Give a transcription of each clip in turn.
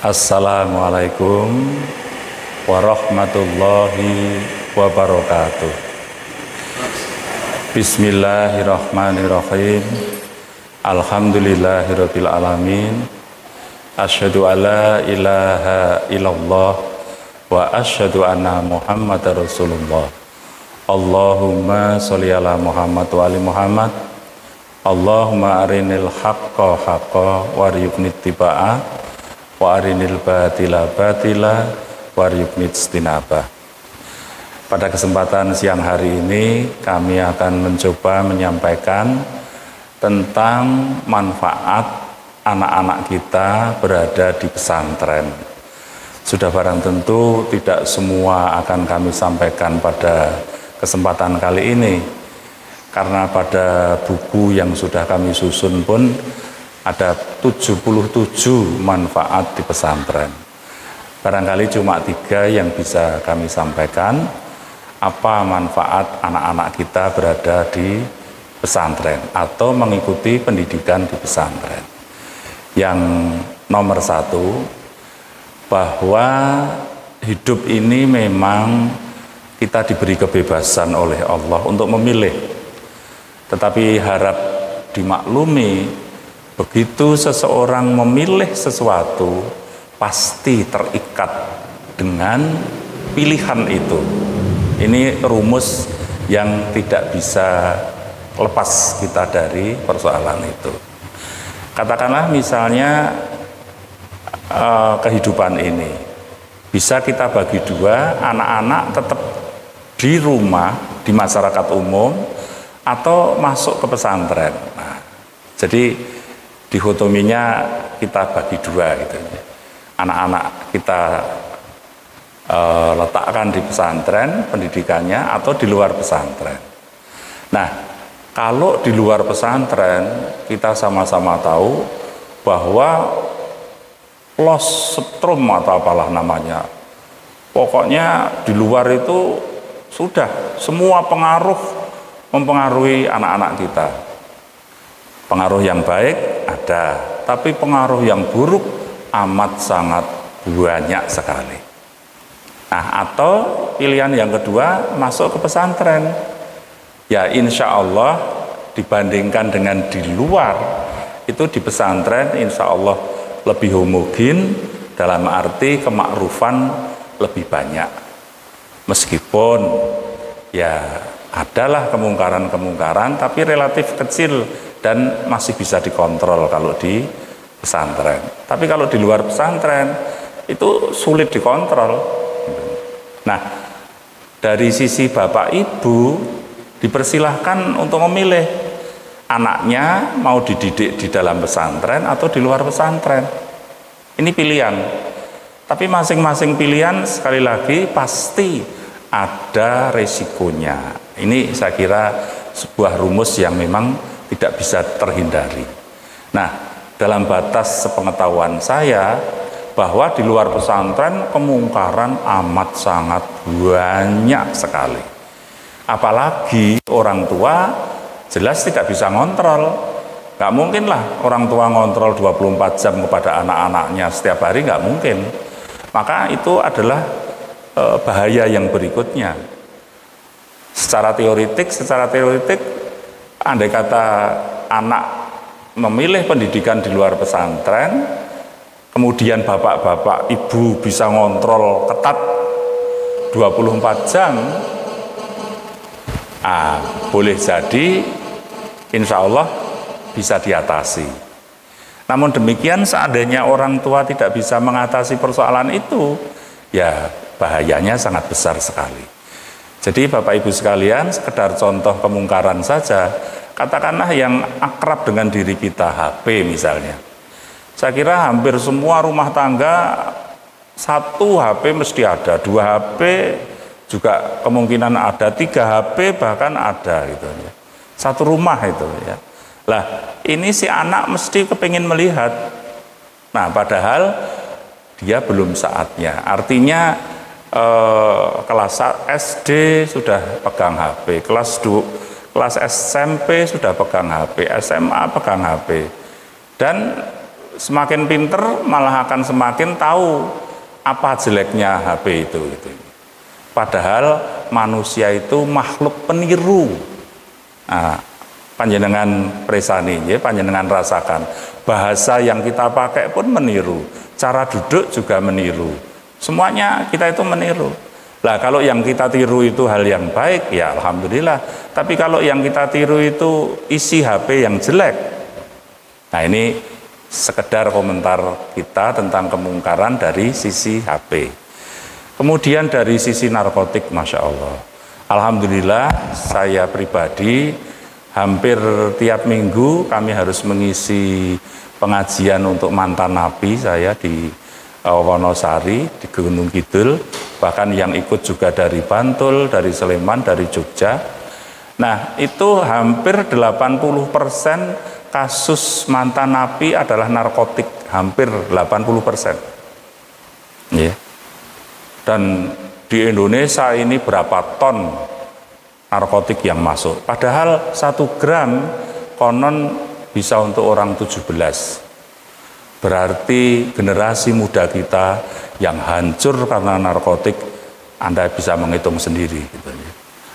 Assalamualaikum warahmatullahi wabarakatuh. Bismillahirrahmanirrahim. Alhamdulillahirabbil alamin. Asyhadu alla ilaha illallah wa asyhadu anna Muhammadar Rasulullah. Allahumma sholli ala Muhammad wa ali Muhammad. Allahumma arinil haqqa haqqa warzuqnit tibaa wa arinil batila batila warzuqnit istinabah. Pada kesempatan siang hari ini kami akan mencoba menyampaikan tentang manfaat anak-anak kita berada di pesantren. Sudah barang tentu tidak semua akan kami sampaikan pada kesempatan kali ini, karena pada buku yang sudah kami susun pun ada 77 manfaat di pesantren. Barangkali cuma 3 yang bisa kami sampaikan. Apa manfaat anak-anak kita berada di pesantren atau mengikuti pendidikan di pesantren. Yang nomor 1, bahwa hidup ini memang kita diberi kebebasan oleh Allah untuk memilih. Tetapi harap dimaklumi, begitu seseorang memilih sesuatu, pasti terikat dengan pilihan itu. Ini rumus yang tidak bisa lepas kita dari persoalan itu. Katakanlah misalnya kehidupan ini bisa kita bagi 2, anak-anak tetap di rumah, di masyarakat umum, atau masuk ke pesantren. Nah, jadi dikotominya kita bagi 2 gitu. Anak-anak kita letakkan di pesantren pendidikannya atau di luar pesantren. Nah, kalau di luar pesantren kita sama-sama tahu bahwa lossetrum atau apalah namanya, pokoknya di luar itu sudah semua pengaruh mempengaruhi anak-anak kita. Pengaruh yang baik ada, tapi pengaruh yang buruk amat sangat banyak sekali. Nah, atau pilihan yang kedua, masuk ke pesantren. Ya, insya Allah dibandingkan dengan di luar, itu di pesantren insya Allah lebih homogen, dalam arti kemakrufan lebih banyak. Meskipun ya adalah kemungkaran-kemungkaran, tapi relatif kecil dan masih bisa dikontrol kalau di pesantren. Tapi kalau di luar pesantren itu sulit dikontrol. Nah, dari sisi bapak ibu dipersilahkan untuk memilih anaknya mau dididik di dalam pesantren atau di luar pesantren. Ini pilihan. Tapi masing-masing pilihan sekali lagi pasti ada resikonya. Ini saya kira sebuah rumus yang memang tidak bisa terhindari. Nah, dalam batas sepengetahuan saya, bahwa di luar pesantren kemungkaran amat sangat banyak sekali. Apalagi orang tua jelas tidak bisa ngontrol. Gak mungkin lah orang tua ngontrol 24 jam kepada anak-anaknya setiap hari, gak mungkin. Maka itu adalah bahaya yang berikutnya. Secara teoretik, andai kata anak memilih pendidikan di luar pesantren, kemudian bapak-bapak ibu bisa ngontrol ketat 24 jam, boleh jadi insya Allah bisa diatasi. Namun demikian, seandainya orang tua tidak bisa mengatasi persoalan itu, ya bahayanya sangat besar sekali. Jadi Bapak Ibu sekalian, sekedar contoh kemungkaran saja, katakanlah yang akrab dengan diri kita, HP misalnya. Saya kira hampir semua rumah tangga 1 HP mesti ada, 2 HP juga kemungkinan ada, 3 HP bahkan ada gitu ya. 1 rumah itu ya. Lah, ini si anak mesti kepingin melihat. Nah, padahal dia belum saatnya. Artinya kelas SD sudah pegang HP, kelas SMP sudah pegang HP, SMA pegang HP. Dan semakin pinter malah akan semakin tahu apa jeleknya HP itu gitu. Padahal manusia itu makhluk peniru. Nah, panjenengan presani, ya, panjenengan rasakan bahasa yang kita pakai pun meniru, cara duduk juga meniru, semuanya kita itu meniru. Lah kalau yang kita tiru itu hal yang baik, ya alhamdulillah. Tapi kalau yang kita tiru itu isi HP yang jelek, nah ini sekedar komentar kita tentang kemungkaran dari sisi HP. Kemudian dari sisi narkotik, Masya Allah, alhamdulillah saya pribadi hampir tiap minggu kami harus mengisi pengajian untuk mantan napi saya di Wonosari, di Gunung Kidul, bahkan yang ikut juga dari Bantul, dari Sleman, dari Jogja. Nah itu hampir 80% kasus mantan napi adalah narkotik, hampir 80%. Ya. Dan di Indonesia ini berapa ton narkotik yang masuk, padahal 1 gram konon bisa untuk orang 17. Berarti generasi muda kita yang hancur karena narkotik, Anda bisa menghitung sendiri gitu.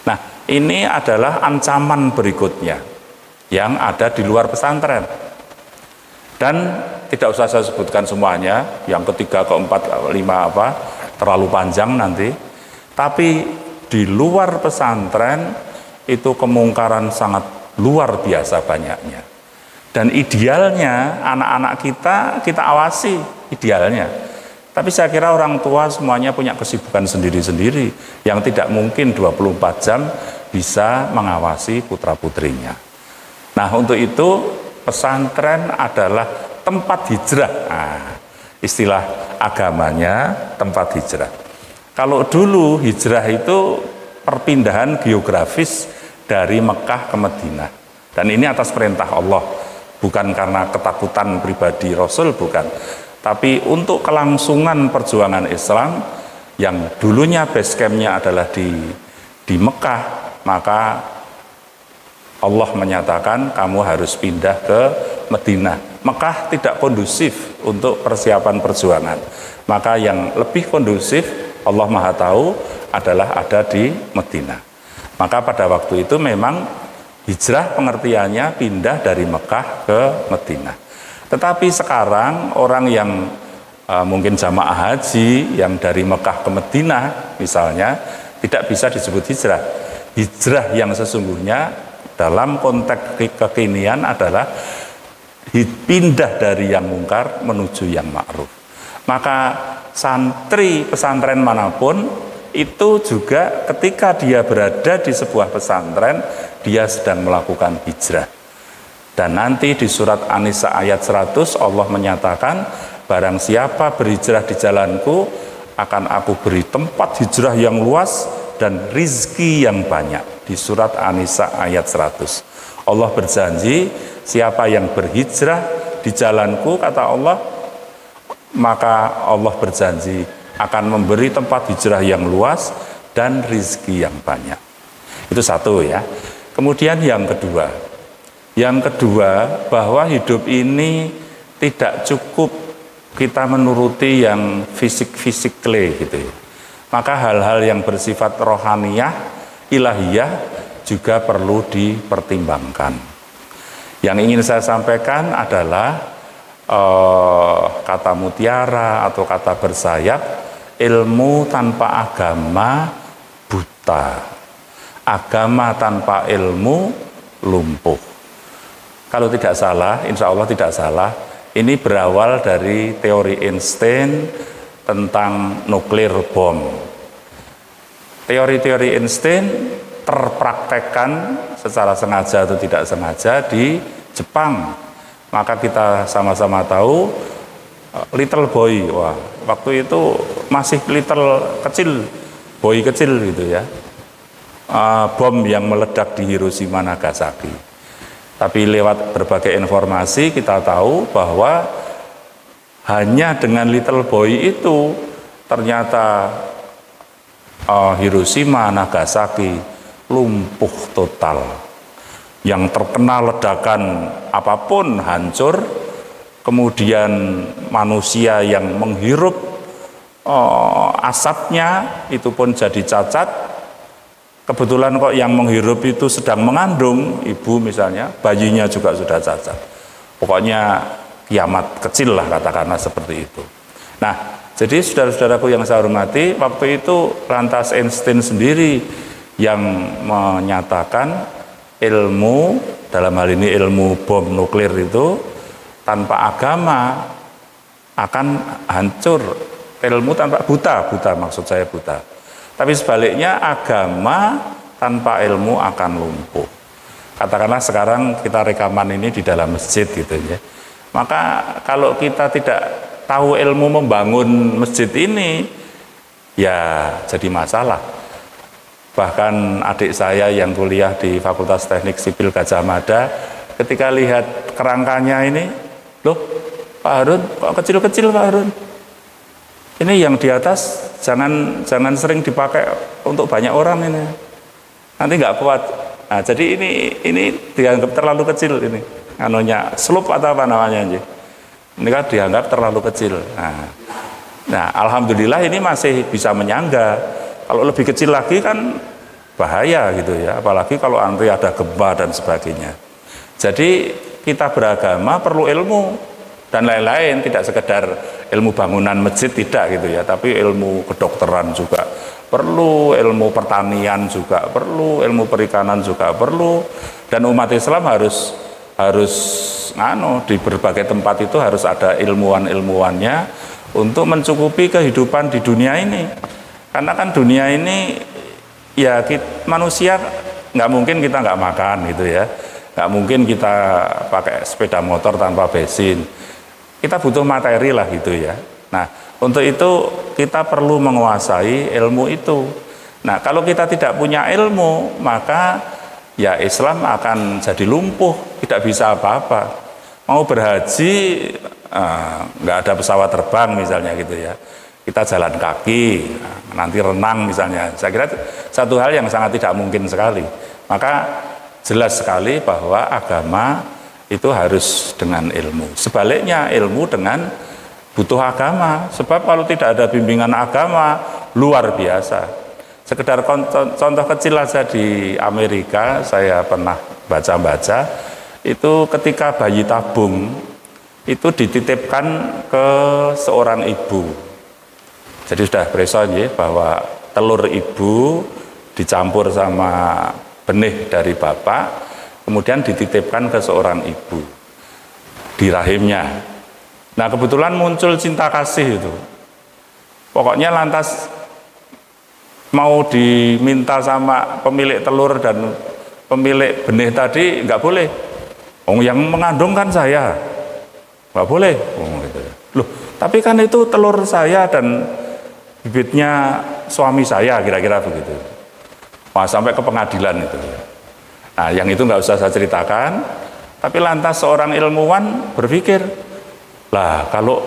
Nah ini adalah ancaman berikutnya yang ada di luar pesantren, dan tidak usah saya sebutkan semuanya, yang ketiga, keempat, kelima apa terlalu panjang nanti. Tapi di luar pesantren itu kemungkaran sangat luar biasa banyaknya. Dan idealnya anak-anak kita awasi idealnya. Tapi saya kira orang tua semuanya punya kesibukan sendiri-sendiri yang tidak mungkin 24 jam bisa mengawasi putra-putrinya. Nah untuk itu pesantren adalah tempat hijrah. Nah, istilah agamanya tempat hijrah. Kalau dulu hijrah itu perpindahan geografis dari Mekah ke Madinah, dan ini atas perintah Allah, bukan karena ketakutan pribadi Rasul, bukan, tapi untuk kelangsungan perjuangan Islam yang dulunya base campnya adalah di Mekah, maka Allah menyatakan kamu harus pindah ke Madinah. Mekah tidak kondusif untuk persiapan perjuangan, maka yang lebih kondusif Allah Maha Tahu adalah ada di Madinah. Maka pada waktu itu memang hijrah pengertiannya pindah dari Mekah ke Madinah. Tetapi sekarang orang yang mungkin jamaah haji yang dari Mekah ke Madinah misalnya tidak bisa disebut hijrah. Hijrah yang sesungguhnya dalam konteks kekinian adalah pindah dari yang mungkar menuju yang ma'ruf. Maka santri pesantren manapun itu juga ketika dia berada di sebuah pesantren, dia sedang melakukan hijrah. Dan nanti di surat An-Nisa ayat 100 Allah menyatakan, barang siapa berhijrah di jalanku, akan aku beri tempat hijrah yang luas dan rizki yang banyak. Di surat An-Nisa ayat 100 Allah berjanji, siapa yang berhijrah di jalanku, kata Allah, maka Allah berjanji akan memberi tempat hijrah yang luas dan rizki yang banyak. Itu satu ya. Kemudian yang kedua bahwa hidup ini tidak cukup kita menuruti yang fisik-fisikly gitu ya. Maka hal-hal yang bersifat rohaniyah, ilahiyah juga perlu dipertimbangkan. Yang ingin saya sampaikan adalah kata mutiara atau kata bersayap, ilmu tanpa agama buta, agama tanpa ilmu lumpuh. Kalau tidak salah, insya Allah tidak salah, ini berawal dari teori Einstein tentang nuklir bom. Teori-teori Einstein terpraktekkan secara sengaja atau tidak sengaja di Jepang. Maka kita sama-sama tahu little boy, wah waktu itu masih little kecil, boy kecil gitu ya, bom yang meledak di Hiroshima Nagasaki. Tapi lewat berbagai informasi kita tahu bahwa hanya dengan little boy itu ternyata Hiroshima Nagasaki lumpuh total. Yang terkena ledakan apapun hancur, kemudian manusia yang menghirup asapnya itu pun jadi cacat. Kebetulan kok yang menghirup itu sedang mengandung, ibu misalnya, bayinya juga sudah cacat. Pokoknya kiamat kecil lah, katakanlah seperti itu. Nah, jadi saudara-saudaraku yang saya hormati, waktu itu lantas Einstein sendiri yang menyatakan ilmu, dalam hal ini ilmu bom nuklir itu, tanpa agama akan hancur. Ilmu tanpa buta maksud saya buta. Tapi sebaliknya agama tanpa ilmu akan lumpuh. Katakanlah sekarang kita rekaman ini di dalam masjid gitu ya. Maka kalau kita tidak tahu ilmu membangun masjid ini, ya jadi masalah. Bahkan adik saya yang kuliah di Fakultas Teknik Sipil Gadjah Mada, ketika lihat kerangkanya ini, loh Pak Harun, kok kecil-kecil Pak Harun? Ini yang di atas jangan sering dipakai untuk banyak orang ini, nanti nggak kuat. Nah, jadi ini dianggap terlalu kecil ini, anunya slope atau apa namanya ini kan dianggap terlalu kecil. Nah, alhamdulillah ini masih bisa menyangga. Kalau lebih kecil lagi kan bahaya gitu ya, apalagi kalau nanti ada gempa dan sebagainya. Jadi kita beragama perlu ilmu dan lain-lain, tidak sekedar ilmu bangunan masjid tidak gitu ya, tapi ilmu kedokteran juga perlu, ilmu pertanian juga perlu, ilmu perikanan juga perlu, dan umat Islam harus di berbagai tempat itu harus ada ilmuwan-ilmuwannya untuk mencukupi kehidupan di dunia ini. Karena kan dunia ini ya manusia nggak mungkin kita nggak makan gitu ya, nggak mungkin kita pakai sepeda motor tanpa bensin. Kita butuh materi lah gitu ya. Nah, untuk itu kita perlu menguasai ilmu itu. Nah, kalau kita tidak punya ilmu, maka ya Islam akan jadi lumpuh, tidak bisa apa-apa. Mau berhaji, nggak ada pesawat terbang misalnya gitu ya. Kita jalan kaki, nanti renang misalnya. Saya kira satu hal yang sangat tidak mungkin sekali. Maka jelas sekali bahwa agama itu harus dengan ilmu. Sebaliknya ilmu dengan butuh agama. Sebab kalau tidak ada bimbingan agama, luar biasa. Sekedar contoh kecil aja di Amerika, saya pernah baca-baca, itu ketika bayi tabung, itu dititipkan ke seorang ibu. Jadi sudah preso ya, bahwa telur ibu dicampur sama benih dari bapak, kemudian dititipkan ke seorang ibu di rahimnya. Nah, kebetulan muncul cinta kasih itu. Pokoknya lantas mau diminta sama pemilik telur dan pemilik benih tadi, nggak boleh. Oh, yang mengandung kan saya, nggak boleh. Oh, gitu. Loh, tapi kan itu telur saya dan bibitnya suami saya, kira-kira begitu. Wah, sampai ke pengadilan itu. Nah, yang itu nggak usah saya ceritakan, tapi lantas seorang ilmuwan berpikir, lah kalau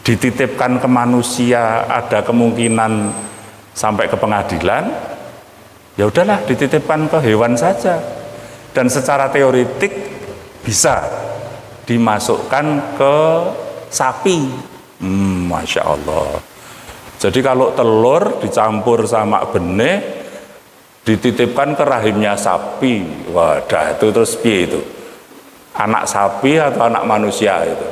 dititipkan ke manusia ada kemungkinan sampai ke pengadilan, ya udahlah dititipkan ke hewan saja. Dan secara teoretik bisa dimasukkan ke sapi. Masya Allah. Jadi kalau telur dicampur sama benih, dititipkan ke rahimnya sapi, wadah itu terus piye itu? Anak sapi atau anak manusia itu?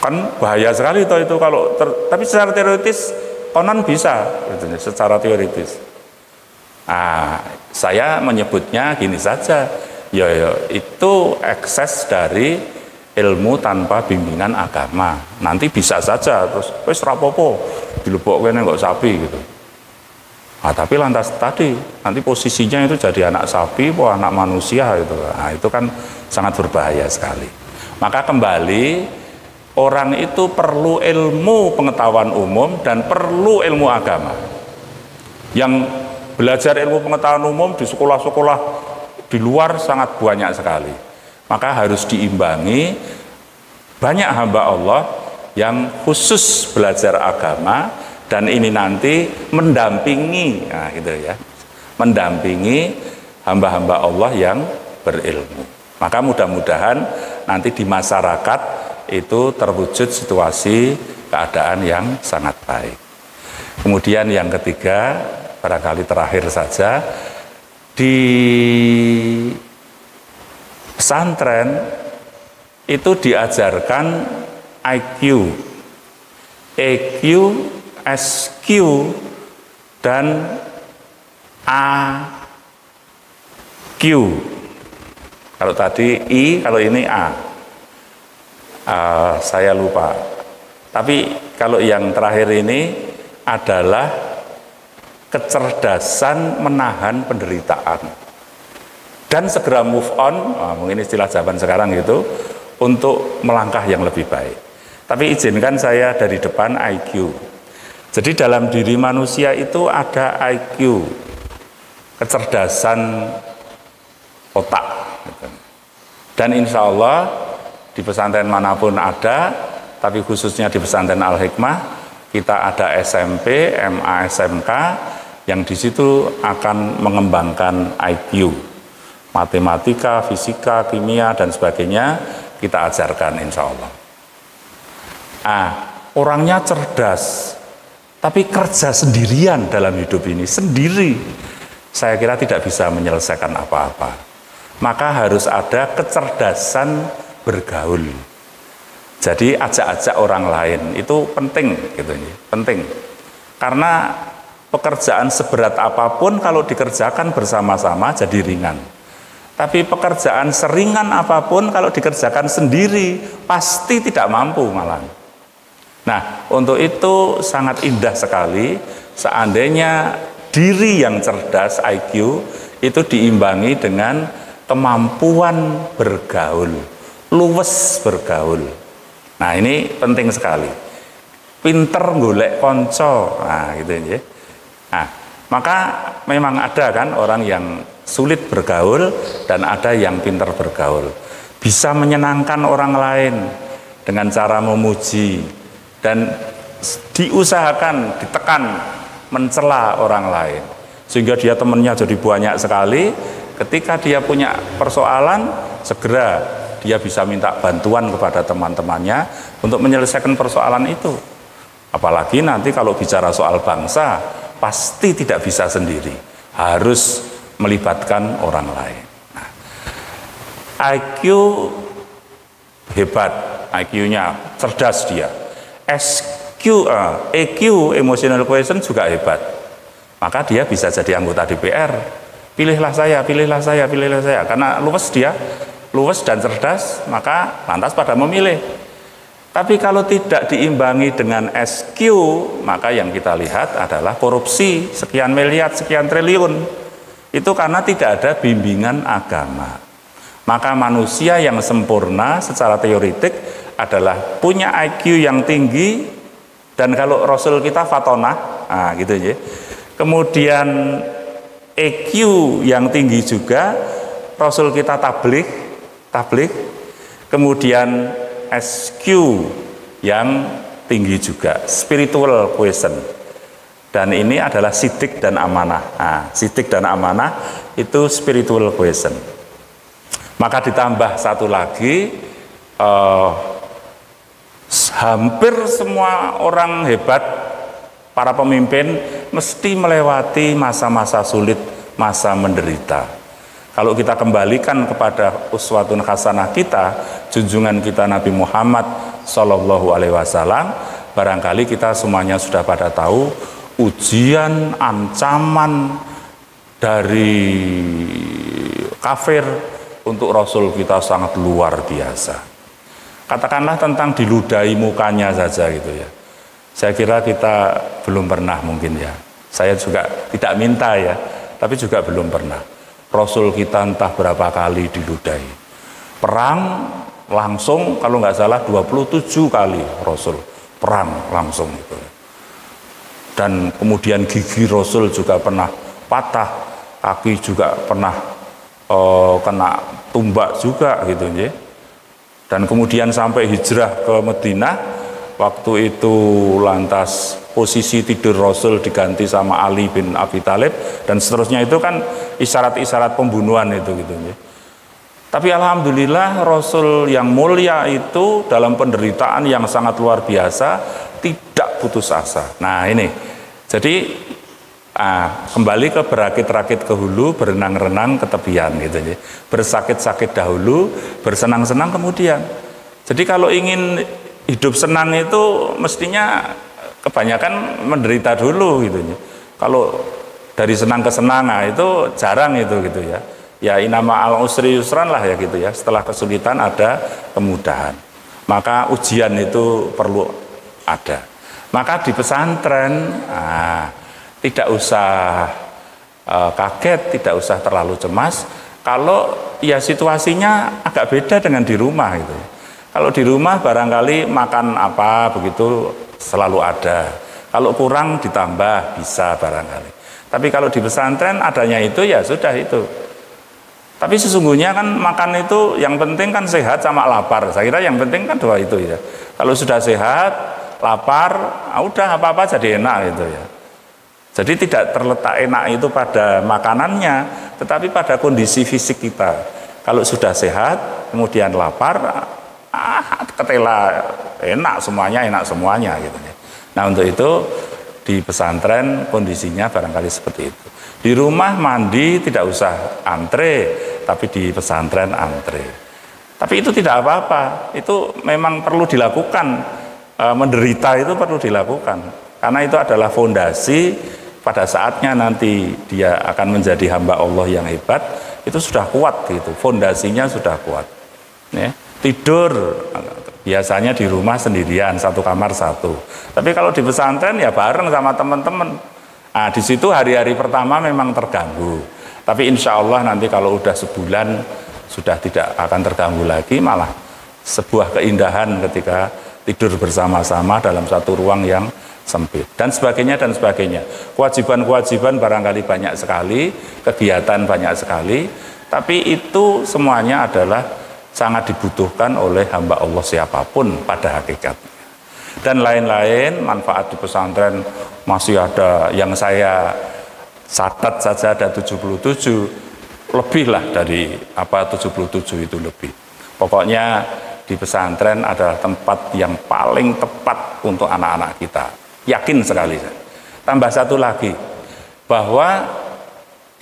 Kan bahaya sekali itu kalau tapi secara teoritis konon bisa, gitu, secara teoritis. Nah, saya menyebutnya gini saja, ya itu ekses dari ilmu tanpa bimbingan agama. Nanti bisa saja terus wis rapopo dilebokne kok sapi gitu. Nah, tapi lantas tadi nanti posisinya itu jadi anak sapi atau anak manusia itu. Nah, itu kan sangat berbahaya sekali. Maka kembali, orang itu perlu ilmu pengetahuan umum dan perlu ilmu agama. Yang belajar ilmu pengetahuan umum di sekolah-sekolah di luar sangat banyak sekali. Maka harus diimbangi banyak hamba Allah yang khusus belajar agama, dan ini nanti mendampingi, nah gitu ya, mendampingi hamba-hamba Allah yang berilmu. Maka mudah-mudahan nanti di masyarakat itu terwujud situasi keadaan yang sangat baik. Kemudian yang ketiga, barangkali terakhir saja, di pesantren itu diajarkan IQ, EQ, SQ, dan AQ. Kalau tadi I, kalau ini A. Saya lupa. Tapi kalau yang terakhir ini adalah kecerdasan menahan penderitaan dan segera move on, mungkin istilah zaman sekarang gitu, untuk melangkah yang lebih baik. Tapi izinkan saya dari depan IQ. Jadi dalam diri manusia itu ada IQ, kecerdasan otak. Dan insya Allah di pesantren manapun ada, tapi khususnya di pesantren Al-Hikmah, kita ada SMP, MA, SMK, yang di situ akan mengembangkan IQ. Matematika, fisika, kimia, dan sebagainya, kita ajarkan insya Allah. Orangnya cerdas, tapi kerja sendirian dalam hidup ini, sendiri. Saya kira tidak bisa menyelesaikan apa-apa. Maka harus ada kecerdasan bergaul. Jadi ajak-ajak orang lain, itu penting gitu ya, penting. Karena pekerjaan seberat apapun kalau dikerjakan bersama-sama jadi ringan. Tapi pekerjaan seringan apapun kalau dikerjakan sendiri pasti tidak mampu malah. Nah, untuk itu sangat indah sekali seandainya diri yang cerdas IQ itu diimbangi dengan kemampuan bergaul, luwes bergaul. Nah, ini penting sekali. Pinter golek konco, nah gitu ya. Nah, maka memang ada kan orang yang sulit bergaul dan ada yang pinter bergaul. Bisa menyenangkan orang lain dengan cara memuji dan diusahakan, ditekan, mencela orang lain. Sehingga dia temannya jadi banyak sekali. Ketika dia punya persoalan, segera dia bisa minta bantuan kepada teman-temannya untuk menyelesaikan persoalan itu. Apalagi nanti kalau bicara soal bangsa, pasti tidak bisa sendiri, harus melibatkan orang lain. Nah, IQ hebat, IQ-nya cerdas dia. EQ, emotional quotient juga hebat. Maka dia bisa jadi anggota DPR. Pilihlah saya, pilihlah saya, pilihlah saya. Karena luwes dia, luwes dan cerdas, maka lantas pada memilih. Tapi kalau tidak diimbangi dengan SQ, maka yang kita lihat adalah korupsi sekian miliar, sekian triliun. Itu karena tidak ada bimbingan agama. Maka manusia yang sempurna secara teoretik adalah punya IQ yang tinggi, dan kalau Rasul kita fatonah, gitu ya. Kemudian EQ yang tinggi juga, Rasul kita tabligh. Kemudian SQ yang tinggi juga, spiritual quotient. Dan ini adalah sidik dan amanah. Sidik dan amanah itu spiritual quotient. Maka ditambah satu lagi, hampir semua orang hebat, para pemimpin mesti melewati masa-masa sulit, masa menderita. Kalau kita kembalikan kepada uswatun hasanah kita, junjungan kita Nabi Muhammad Sallallahu Alaihi Wasallam, barangkali kita semuanya sudah pada tahu ujian, ancaman dari kafir untuk Rasul kita sangat luar biasa. Katakanlah tentang diludahi mukanya saja gitu ya. Saya kira kita belum pernah mungkin ya. Saya juga tidak minta ya, tapi juga belum pernah. Rasul kita entah berapa kali diludahi. Perang langsung kalau nggak salah 27 kali Rasul perang langsung itu. Dan kemudian gigi Rasul juga pernah patah, kaki juga pernah kena tumbak juga gitu ya. Dan kemudian sampai hijrah ke Madinah, waktu itu lantas posisi tidur Rasul diganti sama Ali bin Abi Thalib dan seterusnya, itu kan isyarat-isyarat pembunuhan itu gitu ya. Tapi alhamdulillah Rasul yang mulia itu dalam penderitaan yang sangat luar biasa tidak putus asa. Nah ini, jadi kembali ke berakit-rakit ke hulu, berenang-renang ke tepian gitu ya. Bersakit-sakit dahulu, bersenang-senang kemudian. Jadi kalau ingin hidup senang itu mestinya kebanyakan menderita dulu gitu ya. Kalau dari senang ke senang, itu jarang itu gitu ya. Ya inama al usri yusran lah ya gitu ya. Setelah kesulitan ada kemudahan. Maka ujian itu perlu ada. Maka di pesantren tidak usah kaget, tidak usah terlalu cemas. Kalau ya situasinya agak beda dengan di rumah gitu. Kalau di rumah barangkali makan apa begitu selalu ada. Kalau kurang ditambah bisa barangkali. Tapi kalau di pesantren adanya itu ya sudah itu. Tapi sesungguhnya kan makan itu yang penting kan sehat sama lapar. Saya kira yang penting kan dua itu ya. Kalau sudah sehat, lapar, udah apa-apa jadi enak gitu ya. Jadi tidak terletak enak itu pada makanannya, tetapi pada kondisi fisik kita. Kalau sudah sehat, kemudian lapar, ketela enak semuanya gitu ya. Nah untuk itu di pesantren kondisinya barangkali seperti itu. Di rumah mandi tidak usah antre, tapi di pesantren antre. Tapi itu tidak apa-apa, itu memang perlu dilakukan. Menderita itu perlu dilakukan, karena itu adalah fondasi pada saatnya nanti dia akan menjadi hamba Allah yang hebat, itu sudah kuat gitu, fondasinya sudah kuat. Ya, tidur biasanya di rumah sendirian, satu kamar satu. Tapi kalau di pesantren ya bareng sama teman-teman. Nah, di situ hari-hari pertama memang terganggu. Tapi insya Allah nanti kalau udah sebulan sudah tidak akan terganggu lagi, malah sebuah keindahan ketika tidur bersama-sama dalam satu ruang yang sempit dan sebagainya dan sebagainya. Kewajiban-kewajiban barangkali banyak sekali, kegiatan banyak sekali, tapi itu semuanya adalah sangat dibutuhkan oleh hamba Allah siapapun pada hakikatnya. Dan lain-lain manfaat di pesantren masih ada yang saya catat saja ada 77, lebih lah dari 77 itu lebih. Pokoknya di pesantren adalah tempat yang paling tepat untuk anak-anak kita. Yakin sekali saya. Tambah satu lagi, bahwa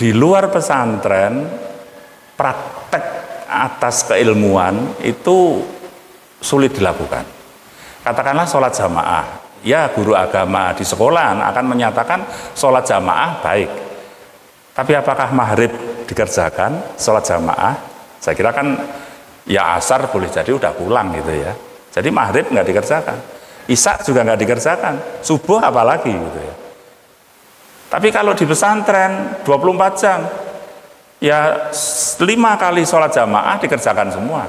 di luar pesantren praktek atas keilmuan itu sulit dilakukan. Katakanlah sholat jamaah, ya guru agama di sekolah akan menyatakan sholat jamaah baik. Tapi apakah maghrib dikerjakan sholat jamaah? Saya kira kan ya asar boleh jadi udah pulang gitu ya. Jadi maghrib nggak dikerjakan, isya juga nggak dikerjakan, subuh apalagi gitu ya. Tapi kalau di pesantren 24 jam, ya 5 kali sholat jamaah dikerjakan semua.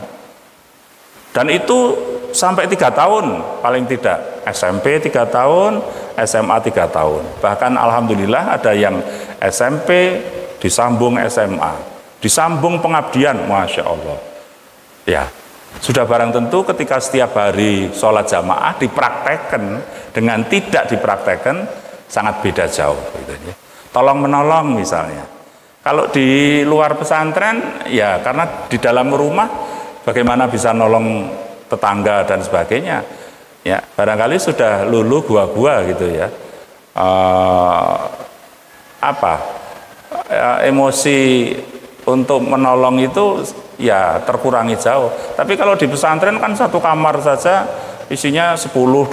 Dan itu sampai 3 tahun paling tidak, SMP 3 tahun, SMA 3 tahun. Bahkan alhamdulillah ada yang SMP disambung SMA, disambung pengabdian, Masya Allah. Ya, sudah barang tentu ketika setiap hari sholat jamaah dipraktekkan dengan tidak dipraktekkan sangat beda jauh. Gitu ya. Tolong menolong misalnya. Kalau di luar pesantren, ya karena di dalam rumah bagaimana bisa nolong tetangga dan sebagainya. Ya, barangkali sudah lulu gua-gua gitu ya. Emosi untuk menolong itu ya terkurangi jauh. Tapi kalau di pesantren kan satu kamar saja isinya 10-20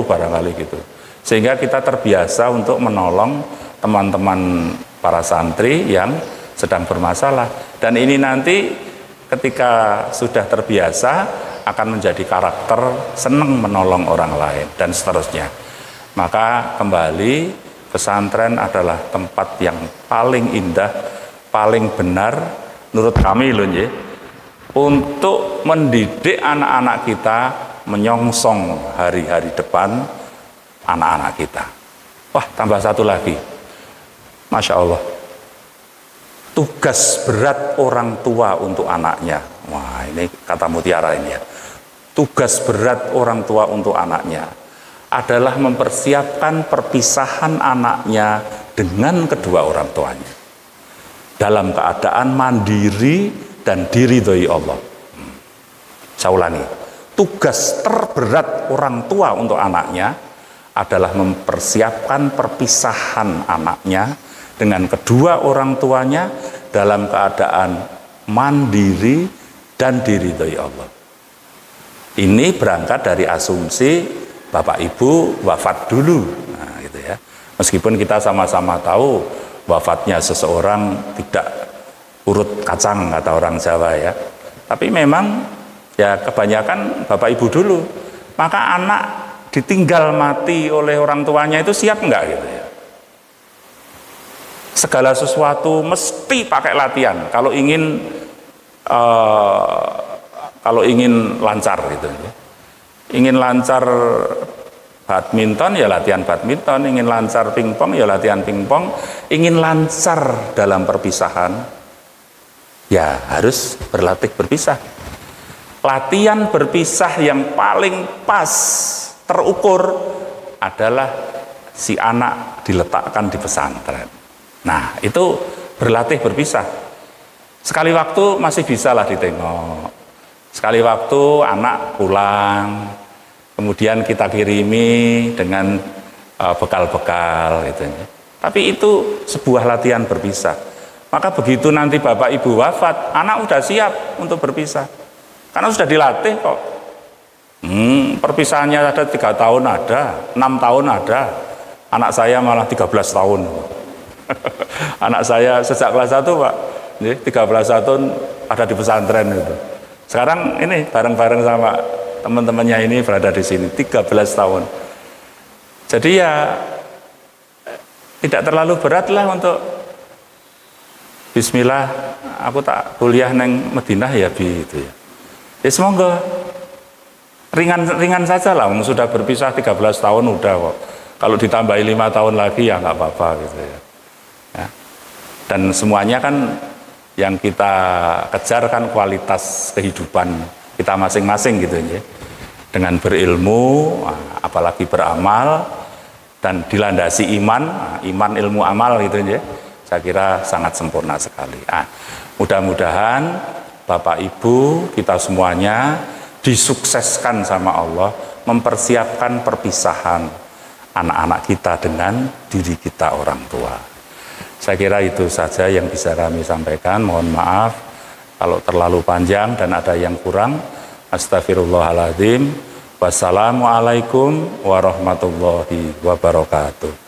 barangkali gitu. Sehingga kita terbiasa untuk menolong teman-teman para santri yang sedang bermasalah. Dan ini nanti ketika sudah terbiasa akan menjadi karakter senang menolong orang lain dan seterusnya. Maka kembali pesantren adalah tempat yang paling indah, paling benar menurut kami loh ya, untuk mendidik anak-anak kita menyongsong hari-hari depan anak-anak kita. Wah, tambah satu lagi, Masya Allah, tugas berat orang tua untuk anaknya. Wah, ini kata mutiara ini ya. Tugas berat orang tua untuk anaknya adalah mempersiapkan perpisahan anaknya dengan kedua orang tuanya dalam keadaan mandiri dan diridhoi Allah. Saya ulangi, tugas terberat orang tua untuk anaknya adalah mempersiapkan perpisahan anaknya dengan kedua orang tuanya dalam keadaan mandiri dan diridhoi Allah. Ini berangkat dari asumsi bapak ibu wafat dulu. Nah, gitu ya. Meskipun kita sama-sama tahu wafatnya seseorang tidak urut kacang, kata orang Jawa ya. Tapi memang ya kebanyakan bapak ibu dulu. Maka anak ditinggal mati oleh orang tuanya itu siap enggak gitu ya. Segala sesuatu mesti pakai latihan kalau ingin lancar gitu ya. Ingin lancar badminton ya latihan badminton, ingin lancar pingpong ya latihan pingpong, ingin lancar dalam perpisahan ya harus berlatih berpisah. Latihan berpisah yang paling pas terukur adalah si anak diletakkan di pesantren. Nah, itu berlatih berpisah. Sekali waktu masih bisa lah ditengok. Sekali waktu anak pulang, kemudian kita kirimi dengan bekal-bekal gitu. Tapi itu sebuah latihan berpisah. Maka begitu nanti bapak ibu wafat, anak udah siap untuk berpisah. Karena sudah dilatih kok. Perpisahannya ada 3 tahun ada, 6 tahun ada. Anak saya malah 13 tahun. Anak saya sejak kelas 1 Pak, 13 tahun ada di pesantren itu. Sekarang ini bareng-bareng sama teman-temannya ini berada di sini 13 tahun. Jadi ya tidak terlalu berat lah untuk bismillah aku tak kuliah neng Madinah ya gitu ya. Ya semoga ringan saja lah, sudah berpisah 13 tahun udah kok. Kalau ditambahi 5 tahun lagi ya nggak apa-apa gitu ya. Dan semuanya kan yang kita kejar kan kualitas kehidupan kita masing-masing gitu ya. Dengan berilmu, apalagi beramal dan dilandasi iman, iman ilmu amal gitu ya. Saya kira sangat sempurna sekali. Mudah-mudahan Bapak Ibu kita semuanya disukseskan sama Allah mempersiapkan perpisahan anak-anak kita dengan diri kita orang tua. Saya kira itu saja yang bisa kami sampaikan. Mohon maaf kalau terlalu panjang dan ada yang kurang. Astaghfirullahaladzim. Wassalamualaikum warahmatullahi wabarakatuh.